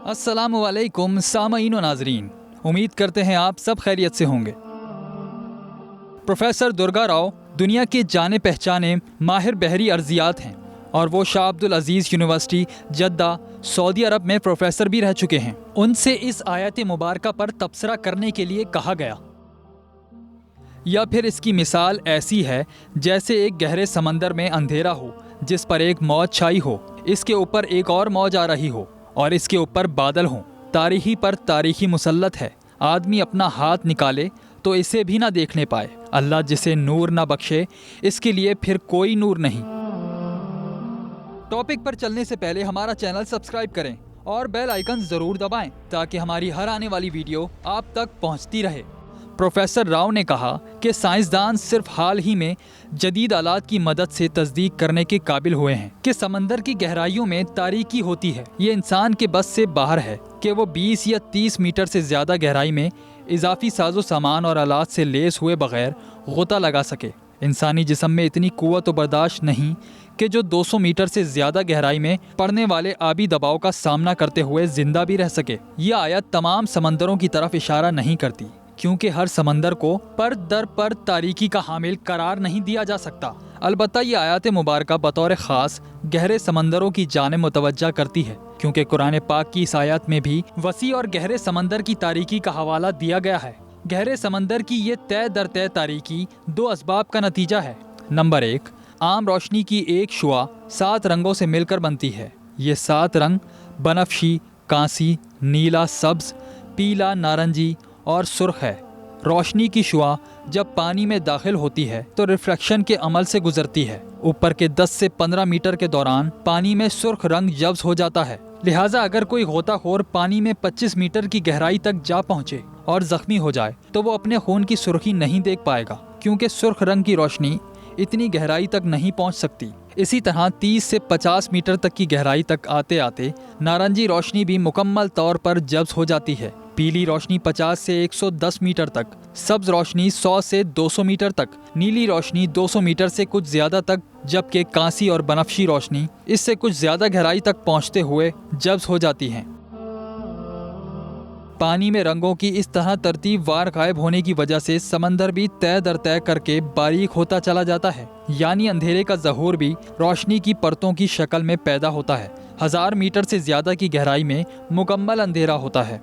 अस्सलामु अलैकुम सामईन व नाजरीन, उम्मीद करते हैं आप सब खैरियत से होंगे। प्रोफेसर दुर्गा राव दुनिया के जाने पहचाने माहिर बहरी अर्जियात हैं और वो शाह अब्दुल अजीज़ यूनिवर्सिटी जद्दा सऊदी अरब में प्रोफेसर भी रह चुके हैं। उनसे इस आयत मुबारका पर तबसरा करने के लिए कहा गया, या फिर इसकी मिसाल ऐसी है जैसे एक गहरे समंदर में अंधेरा हो जिस पर एक मौज छाई हो, इसके ऊपर एक और मौज आ रही हो और इसके ऊपर बादल हों। तारीखी पर तारीखी मुसल्लत है, आदमी अपना हाथ निकाले तो इसे भी ना देखने पाए। अल्लाह जिसे नूर ना बख्शे इसके लिए फिर कोई नूर नहीं। टॉपिक पर चलने से पहले हमारा चैनल सब्सक्राइब करें और बेल आइकन ज़रूर दबाएं ताकि हमारी हर आने वाली वीडियो आप तक पहुंचती रहे। प्रोफेसर राव ने कहा कि साइंसदान सिर्फ हाल ही में जदीद आलात की मदद से तस्दीक करने के काबिल हुए हैं कि समंदर की गहराइयों में तारीकी होती है। ये इंसान के बस से बाहर है कि वो 20 या 30 मीटर से ज़्यादा गहराई में इजाफी साजो सामान और आलात से लेस हुए बगैर गोता लगा सके। इंसानी जिस्म में इतनी कुव्वत व बर्दाश्त नहीं कि जो 200 मीटर से ज़्यादा गहराई में पड़ने वाले आबी दबाव का सामना करते हुए जिंदा भी रह सके। यह आयत तमाम समंदरों की तरफ इशारा नहीं करती, क्योंकि हर समंदर को पर दर पर तारीकी का हामिल करार नहीं दिया जा सकता। अलबत्ता ये आयत मुबारका बतौर ख़ास गहरे समंदरों की जानिब मुतवज्जा करती है, क्योंकि कुरान पाक की इस आयत में भी वसी और गहरे समंदर की तारीकी का हवाला दिया गया है। गहरे समंदर की ये तय दर तय तारीकी दो असबाब का नतीजा है। नंबर 1, आम रोशनी की एक शुआ 7 रंगों से मिलकर बनती है। ये 7 रंग बनफशी, कांसी, नीला, सब्ज, पीला, नारंगी और सुर्ख है। रोशनी की शुआ जब पानी में दाखिल होती है तो रिफ्लेक्शन के अमल से गुजरती है। ऊपर के 10 से 15 मीटर के दौरान पानी में सुर्ख रंग जब्स हो जाता है। लिहाजा अगर कोई गोताखोर पानी में 25 मीटर की गहराई तक जा पहुंचे और जख्मी हो जाए तो वो अपने खून की सुर्खी नहीं देख पाएगा, क्योंकि सुर्ख रंग की रोशनी इतनी गहराई तक नहीं पहुंच सकती। इसी तरह 30 से 50 मीटर तक की गहराई तक आते आते नारंगी रोशनी भी मुकम्मल तौर पर जब्स हो जाती है। पीली रोशनी 50 से 110 मीटर तक, सब्ज रोशनी 100 से 200 मीटर तक, नीली रोशनी 200 मीटर से कुछ ज़्यादा तक, जबकि कांसी और बनफशी रोशनी इससे कुछ ज़्यादा गहराई तक पहुंचते हुए जब्स हो जाती हैं। पानी में रंगों की इस तरह तरतीब वार गायब होने की वजह से समंदर भी तय दर तय करके बारीक होता चला जाता है, यानी अंधेरे का ज़हूर भी रोशनी की परतों की शक्ल में पैदा होता है। 1000 मीटर से ज़्यादा की गहराई में मुकम्मल अंधेरा होता है।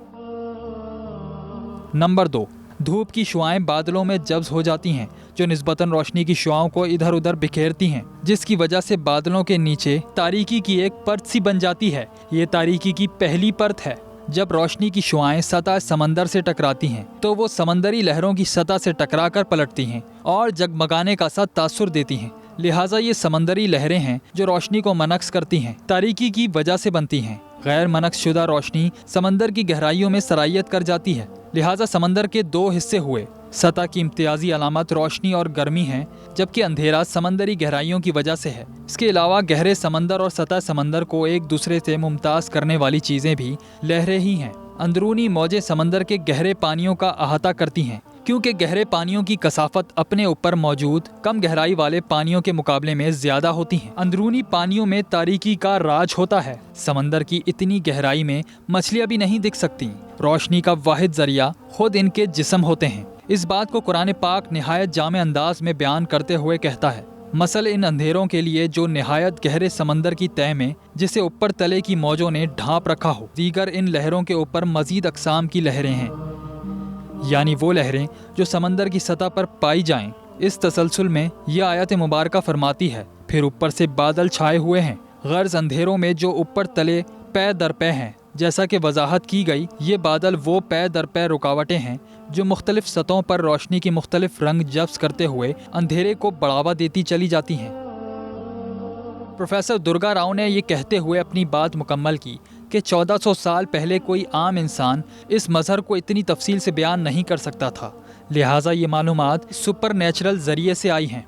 नंबर 2, धूप की शुआएं बादलों में जब्स हो जाती हैं, जो निस्बतन रोशनी की शुआओं को इधर उधर बिखेरती हैं, जिसकी वजह से बादलों के नीचे तारीकी की एक परत सी बन जाती है। ये तारीकी की पहली परत है। जब रोशनी की शुआएं सतह समंदर से टकराती हैं तो वो समंदरी लहरों की सतह से टकराकर पलटती हैं और जगमगाने का सा तासुर देती हैं। लिहाजा ये समंदरी लहरें हैं जो रोशनी को मनक्स करती हैं, तारीकी की वजह से बनती हैं। गैर मनक्स शुदा रोशनी समंदर की गहराइयों में सरायत कर जाती है। लिहाजा समंदर के 2 हिस्से हुए। सतह की इम्तियाजी अलामत रोशनी और गर्मी है, जबकि अंधेरा समंदरी गहराइयों की वजह से है। इसके अलावा गहरे समंदर और सतह समंदर को एक दूसरे से मुमताज़ करने वाली चीज़ें भी लहरें ही हैं। अंदरूनी मौजें समंदर के गहरे पानियों का अहाता करती हैं, क्योंकि गहरे पानियों की कसाफत अपने ऊपर मौजूद कम गहराई वाले पानियों के मुकाबले में ज़्यादा होती हैं। अंदरूनी पानियों में तारीकी का राज होता है। समंदर की इतनी गहराई में मछलियाँ भी नहीं दिख सकती। रोशनी का वाहिद जरिया खुद इनके जिस्म होते हैं। इस बात को कुरान पाक निहायत जामे अंदाज में बयान करते हुए कहता है, मसल इन अंधेरों के लिए जो निहायत गहरे समंदर की तह में जिसे ऊपर तले की मौजों ने ढांप रखा हो। दीगर इन लहरों के ऊपर मजीद अकसाम की लहरें हैं, यानी वो लहरें जो समंदर की सतह पर पाई जाएं। इस तसलसल में यह आयत मुबारका फरमाती है, फिर ऊपर से बादल छाए हुए हैं। गर्ज अंधेरों में जो ऊपर तले पै दर पै हैं, जैसा कि वजाहत की गई, ये बादल वो पै दर पै रुकावटें हैं जो मुख्तलिफ सतहों पर रोशनी की मुख्तलिफ रंग जब्स करते हुए अंधेरे को बढ़ावा देती चली जाती हैं। प्रोफेसर दुर्गा राव ने ये कहते हुए अपनी बात मुकम्मल की कि 1400 साल पहले कोई आम इंसान इस मजहर को इतनी तफसील से बयान नहीं कर सकता था। लिहाजा ये मालूमात सुपर नेचुरल जरिए से आई हैं।